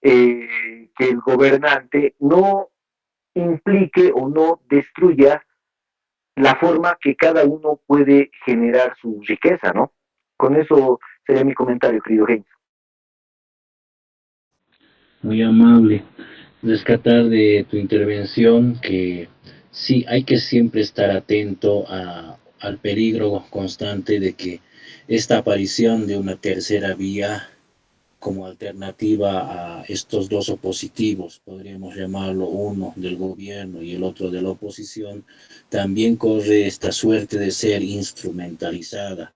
que el gobernante no implique o no destruya la forma que cada uno puede generar su riqueza, ¿no? Con eso sería mi comentario, querido James. Muy amable. Rescatar de tu intervención que sí hay que siempre estar atento al peligro constante de que esta aparición de una tercera vía como alternativa a estos dos opositivos, podríamos llamarlo uno del gobierno y el otro de la oposición, también corre esta suerte de ser instrumentalizada,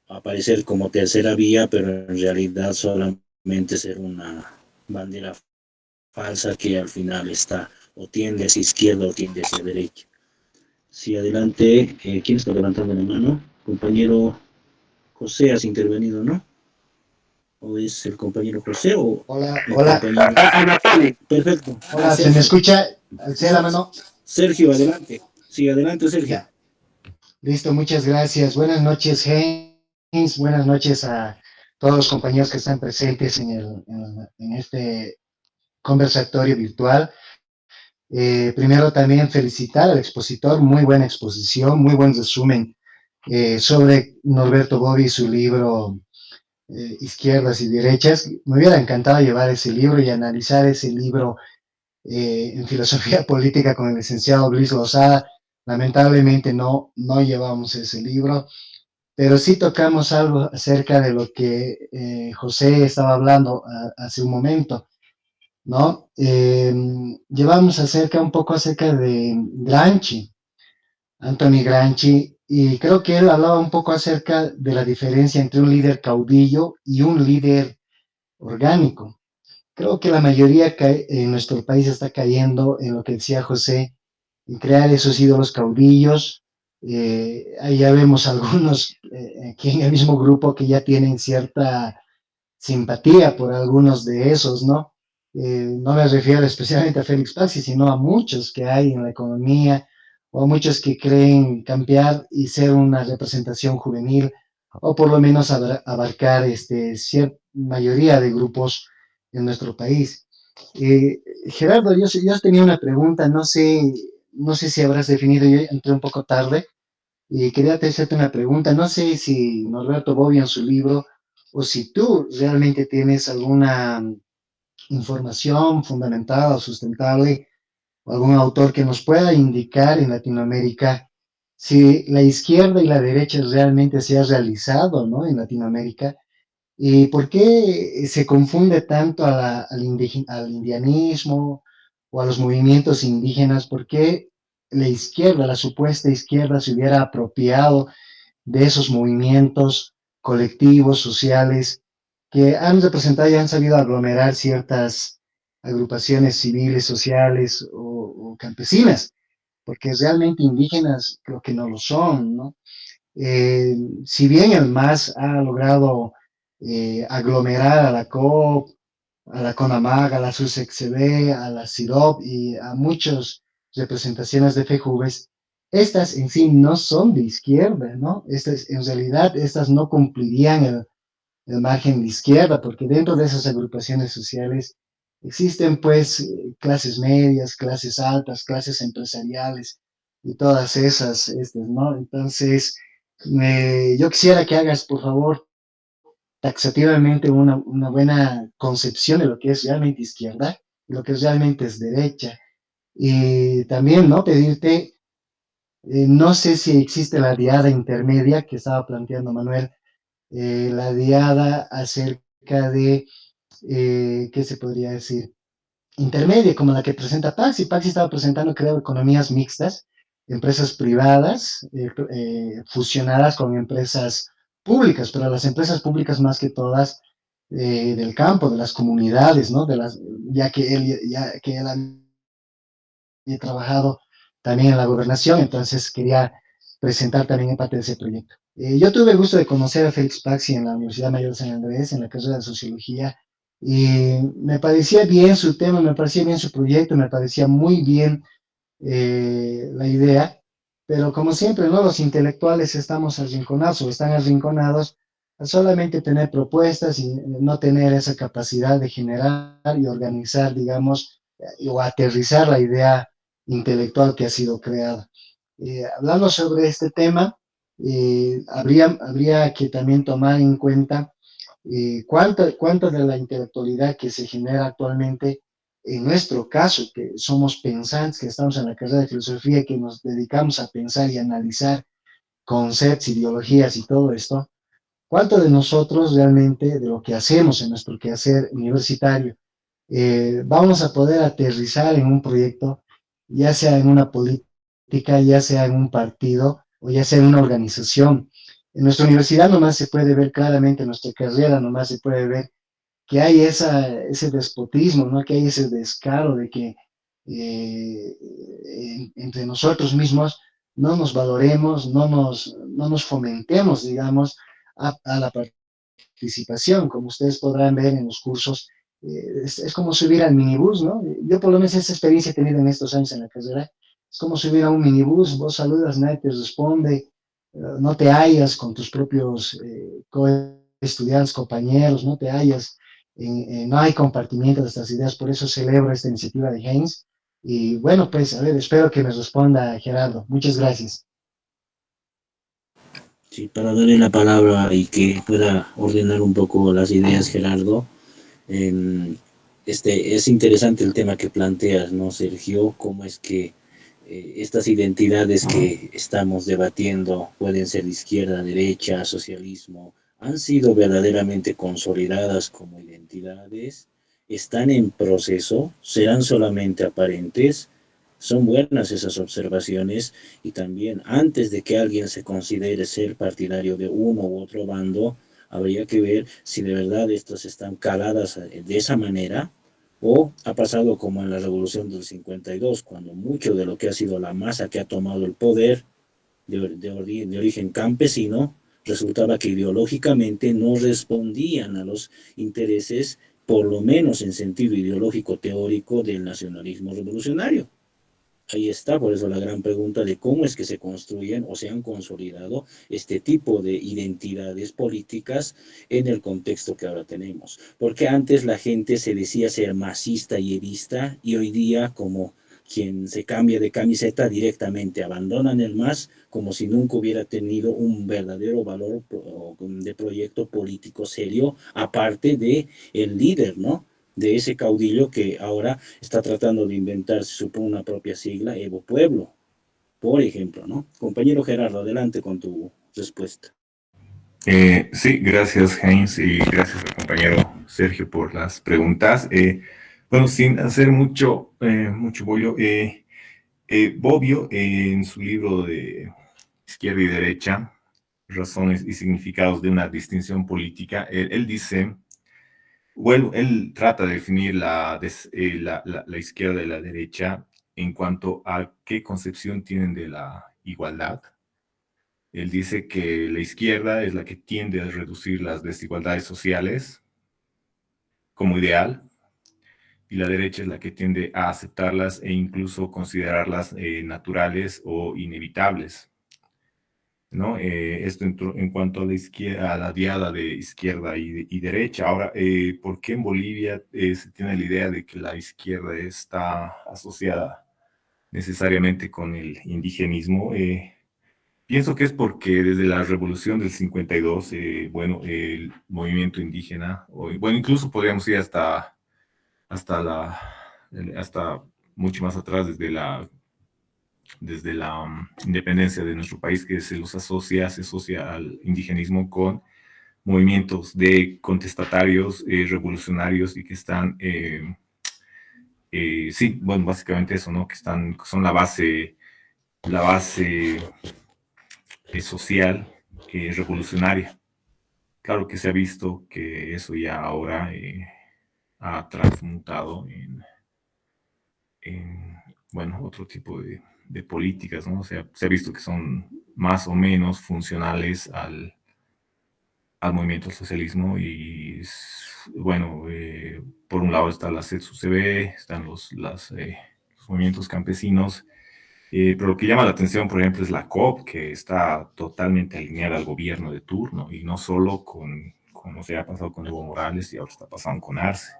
aparecer como tercera vía, pero en realidad solamente ser una bandera falsa que al final está o tiende hacia izquierda o tiende hacia derecha. Sí, adelante. ¿Quién está levantando la mano? Compañero José, has intervenido, ¿no? ¿O es el compañero José o Hola, el hola, compañero? Perfecto. hola, ¿se me Sergio. escucha? Alcé la mano. Sergio, adelante. Sí, adelante, Sergio. Ya, listo, muchas gracias. Buenas noches, James. Buenas noches a todos los compañeros que están presentes en este conversatorio virtual. Primero también felicitar al expositor, muy buena exposición, muy buen resumen sobre Norberto Bobbio y su libro Izquierdas y Derechas. Me hubiera encantado llevar ese libro y analizar ese libro en filosofía política con el licenciado Luis Lozada. Lamentablemente no llevamos ese libro, pero sí tocamos algo acerca de lo que José estaba hablando hace un momento, ¿no? Llevamos un poco acerca de Gramsci, Anthony Gramsci, y creo que él hablaba un poco acerca de la diferencia entre un líder caudillo y un líder orgánico. Creo que la mayoría en nuestro país está cayendo en lo que decía José, en crear esos ídolos caudillos. Ahí ya vemos algunos aquí en el mismo grupo que ya tienen cierta simpatía por algunos de esos, ¿no? No me refiero especialmente a Félix Paxi, sino a muchos que hay en la economía o a muchos que creen cambiar y ser una representación juvenil o por lo menos abarcar cierta mayoría de grupos en nuestro país. Gerardo, yo tenía una pregunta, no sé si habrás definido, yo entré un poco tarde, y quería hacerte una pregunta, no sé si Norberto Bobbio en su libro o si tú realmente tienes alguna información fundamentada o sustentable o algún autor que nos pueda indicar en Latinoamérica si la izquierda y la derecha realmente se ha realizado, ¿no? En Latinoamérica. ¿Y por qué se confunde tanto al indianismo o a los movimientos indígenas? ¿Por qué la izquierda, la supuesta izquierda, se hubiera apropiado de esos movimientos colectivos, sociales, que han representado y han sabido aglomerar ciertas agrupaciones civiles, sociales o campesinas? Porque realmente indígenas creo que no lo son, ¿no? Si bien el MAS ha logrado aglomerar a la COP, a la CONAMAG, a la SUSEXB, a la CIDOP y a muchas representaciones de FEJUVES, estas en sí no son de izquierda, ¿no? En realidad, estas no cumplirían el margen de izquierda, porque dentro de esas agrupaciones sociales existen pues clases medias, clases altas, clases empresariales y todas esas, ¿no? Entonces, yo quisiera que hagas, por favor, taxativamente una buena concepción de lo que es realmente izquierda y lo que realmente es derecha. Y también, ¿no? Pedirte, no sé si existe la diada intermedia que estaba planteando Manuel, la diada acerca de, ¿qué se podría decir? Intermedia, como la que presenta Paxi. Paxi estaba presentando, creo, economías mixtas, empresas privadas fusionadas con empresas públicas, pero las empresas públicas más que todas del campo, de las comunidades, ¿no? Ya que él había trabajado también en la gobernación, entonces quería presentar también parte de ese proyecto. Yo tuve el gusto de conocer a Félix Paxi en la Universidad Mayor de San Andrés, en la carrera de Sociología, y me parecía bien su tema, me parecía bien su proyecto, me parecía muy bien la idea, pero como siempre, ¿no? Los intelectuales estamos arrinconados o están arrinconados a solamente tener propuestas y no tener esa capacidad de generar y organizar, digamos, o aterrizar la idea intelectual que ha sido creada. Hablando sobre este tema, habría que también tomar en cuenta cuánto de la intelectualidad que se genera actualmente, en nuestro caso, que somos pensantes, que estamos en la carrera de filosofía, que nos dedicamos a pensar y analizar conceptos, ideologías y todo esto, cuánto de nosotros realmente, de lo que hacemos en nuestro quehacer universitario, vamos a poder aterrizar en un proyecto, ya sea en una política, ya sea en un partido o ya sea en una organización. En nuestra universidad nomás se puede ver claramente, en nuestra carrera nomás se puede ver que hay ese despotismo, ¿no? Que hay ese descaro de que entre nosotros mismos no nos valoremos, no nos fomentemos, digamos, a la participación, como ustedes podrán ver en los cursos. Es como subir al minibús, ¿no? Yo por lo menos esa experiencia he tenido en estos años en la carrera. Es como subir a un minibús, vos saludas, nadie te responde, no te hallas con tus propios estudiantes, compañeros, no te hallas, no hay compartimiento de estas ideas, por eso celebro esta iniciativa de Haynes. Y bueno, pues a ver, espero que me responda Gerardo. Muchas gracias. Sí, para darle la palabra y que pueda ordenar un poco las ideas, Gerardo. Eh, es interesante el tema que planteas, ¿no, Sergio? Cómo es que estas identidades que estamos debatiendo pueden ser de izquierda, derecha, socialismo, han sido verdaderamente consolidadas como identidades, están en proceso, serán solamente aparentes. Son buenas esas observaciones y también antes de que alguien se considere ser partidario de uno u otro bando, habría que ver si de verdad estas están caladas de esa manera o ha pasado como en la Revolución del 52, cuando mucho de lo que ha sido la masa que ha tomado el poder de origen campesino resultaba que ideológicamente no respondían a los intereses, por lo menos en sentido ideológico teórico, del nacionalismo revolucionario. Ahí está, por eso la gran pregunta de cómo es que se construyen o se han consolidado este tipo de identidades políticas en el contexto que ahora tenemos. Porque antes la gente se decía ser masista y evista y hoy día como quien se cambia de camiseta directamente abandonan el MAS como si nunca hubiera tenido un verdadero valor de proyecto político serio, aparte de el líder, ¿no? De ese caudillo que ahora está tratando de inventarse, supongo, una propia sigla, Evo Pueblo, por ejemplo, ¿no? Compañero Gerardo, adelante con tu respuesta. Sí, gracias, Heinz, y gracias al compañero Sergio por las preguntas. Bueno, sin hacer mucho bollo, Bobbio, en su libro de Izquierda y Derecha, Razones y Significados de una Distinción Política, él dice, bueno, él trata de definir la izquierda y la derecha en cuanto a qué concepción tienen de la igualdad. Él dice que la izquierda es la que tiende a reducir las desigualdades sociales como ideal y la derecha es la que tiende a aceptarlas e incluso considerarlas naturales o inevitables, ¿no? Esto en cuanto a la izquierda, a la diada de izquierda y derecha. Ahora, ¿por qué en Bolivia se tiene la idea de que la izquierda está asociada necesariamente con el indigenismo? Pienso que es porque desde la revolución del 52, bueno, el movimiento indígena, bueno, incluso podríamos ir hasta hasta mucho más atrás, desde la independencia de nuestro país, que se asocia al indigenismo con movimientos de contestatarios, revolucionarios y que están, sí, bueno, básicamente eso, ¿no? Son la base social revolucionaria. Claro que se ha visto que eso ya ahora ha transmutado bueno, otro tipo de políticas, ¿no? O sea, se ha visto que son más o menos funcionales al movimiento del socialismo y, bueno, por un lado está la CEDSUCB, están los movimientos campesinos Pero lo que llama la atención, por ejemplo, es la COP, que está totalmente alineada al gobierno de turno, y no solo con, como se ha pasado con Evo Morales y ahora está pasando con Arce.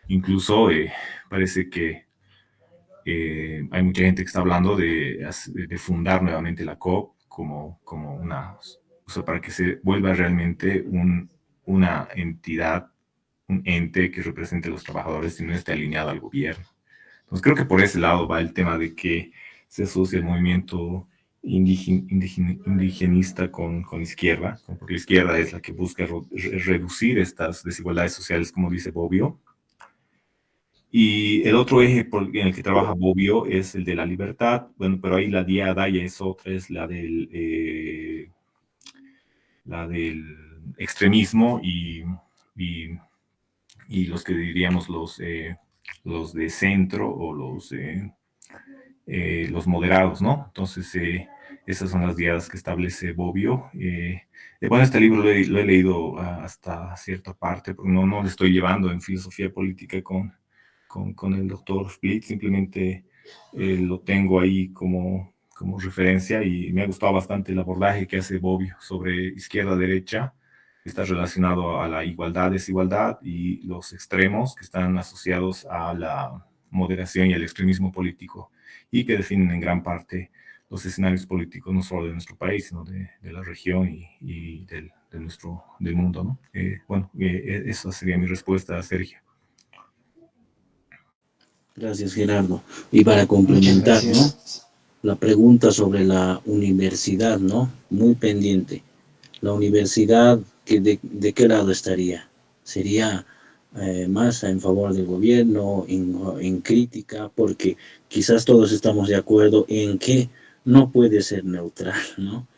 Incluso parece que hay mucha gente que está hablando de fundar nuevamente la COP como una, o sea, para que se vuelva realmente una entidad, un ente que represente a los trabajadores y no esté alineado al gobierno. Entonces creo que por ese lado va el tema de que se asocia el movimiento indigenista con izquierda, porque la izquierda es la que busca reducir estas desigualdades sociales, como dice Bobbio. Y el otro eje en el que trabaja Bobbio es el de la libertad. Bueno, pero ahí la diada ya es otra, es la del extremismo y los que diríamos los de centro o los moderados, ¿no? Entonces, esas son las diadas que establece Bobbio. Bueno, este libro lo he leído hasta cierta parte, porque no lo estoy llevando en filosofía política con el doctor Split, simplemente lo tengo ahí como referencia y me ha gustado bastante el abordaje que hace Bobbio sobre izquierda-derecha, que está relacionado a la igualdad-desigualdad y los extremos que están asociados a la moderación y al extremismo político y que definen en gran parte los escenarios políticos no solo de nuestro país, sino de la región y del mundo, ¿no? Bueno, esa sería mi respuesta, Sergio. Gracias, Gerardo. Y para complementar, ¿no? La pregunta sobre la universidad, ¿no? Muy pendiente. La universidad, ¿de qué lado estaría? ¿Sería más en favor del gobierno, en crítica? Porque quizás todos estamos de acuerdo en que no puede ser neutral, ¿no?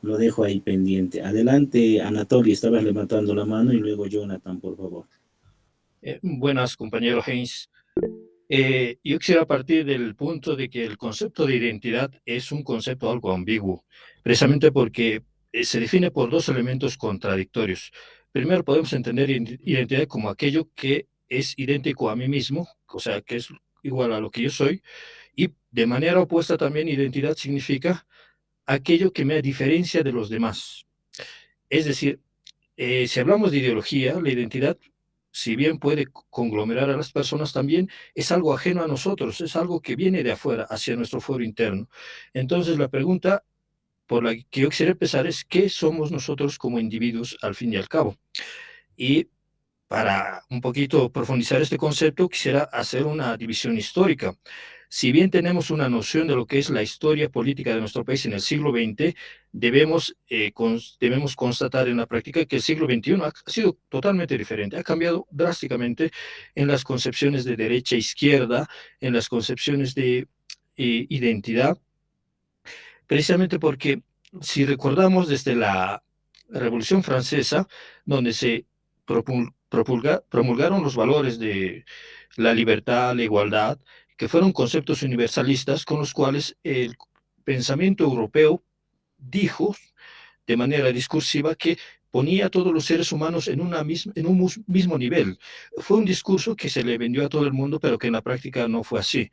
Lo dejo ahí pendiente. Adelante, Anatoly, estabas levantando la mano y luego Jonathan, por favor. Buenas, compañero Heinz. Yo quisiera partir del punto de que el concepto de identidad es un concepto algo ambiguo, precisamente porque se define por dos elementos contradictorios. Primero, podemos entender identidad como aquello que es idéntico a mí mismo, o sea, que es igual a lo que yo soy, y de manera opuesta también identidad significa aquello que me diferencia de los demás. Es decir, si hablamos de ideología, la identidad, si bien puede conglomerar a las personas, también es algo ajeno a nosotros, es algo que viene de afuera, hacia nuestro foro interno. Entonces, la pregunta por la que yo quisiera empezar es, ¿qué somos nosotros como individuos al fin y al cabo? Y para un poquito profundizar este concepto, quisiera hacer una división histórica. Si bien tenemos una noción de lo que es la historia política de nuestro país en el siglo XX, debemos constatar en la práctica que el siglo XXI ha sido totalmente diferente, ha cambiado drásticamente en las concepciones de derecha e izquierda, en las concepciones de identidad, precisamente porque si recordamos desde la Revolución Francesa, donde se promulgaron los valores de la libertad, la igualdad, que fueron conceptos universalistas con los cuales el pensamiento europeo dijo de manera discursiva que ponía a todos los seres humanos en un mismo nivel. Fue un discurso que se le vendió a todo el mundo, pero que en la práctica no fue así.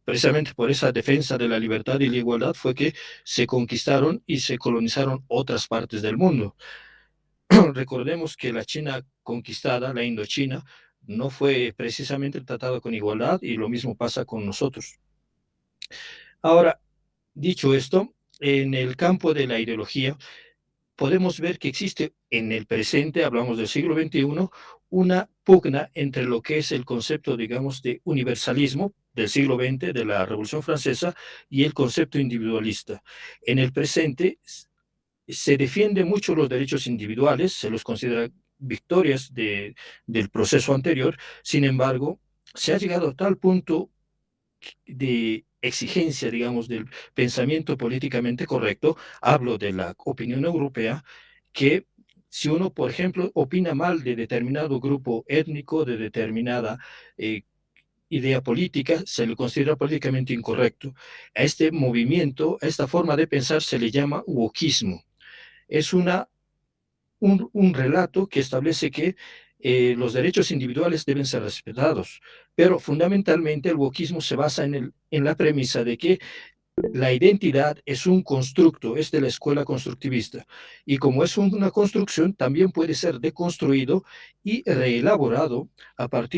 Precisamente por esa defensa de la libertad y la igualdad fue que se conquistaron y se colonizaron otras partes del mundo. Recordemos que la China conquistada, la Indochina, no fue precisamente tratada con igualdad y lo mismo pasa con nosotros. Ahora, dicho esto, en el campo de la ideología, podemos ver que existe en el presente, hablamos del siglo XXI, una pugna entre lo que es el concepto, digamos, de universalismo del siglo XX, de la Revolución Francesa, y el concepto individualista. En el presente se defiende mucho los derechos individuales, se los considera victorias del proceso anterior, sin embargo, se ha llegado a tal punto de exigencia, digamos, del pensamiento políticamente correcto, hablo de la opinión europea, que si uno, por ejemplo, opina mal de determinado grupo étnico, de determinada idea política, se le considera políticamente incorrecto. A este movimiento, a esta forma de pensar se le llama wokismo. Es un relato que establece que los derechos individuales deben ser respetados, pero fundamentalmente el wokismo se basa en la premisa de que La identidad es un constructo, es de la escuela constructivista, y como es una construcción, también puede ser deconstruido y reelaborado a partir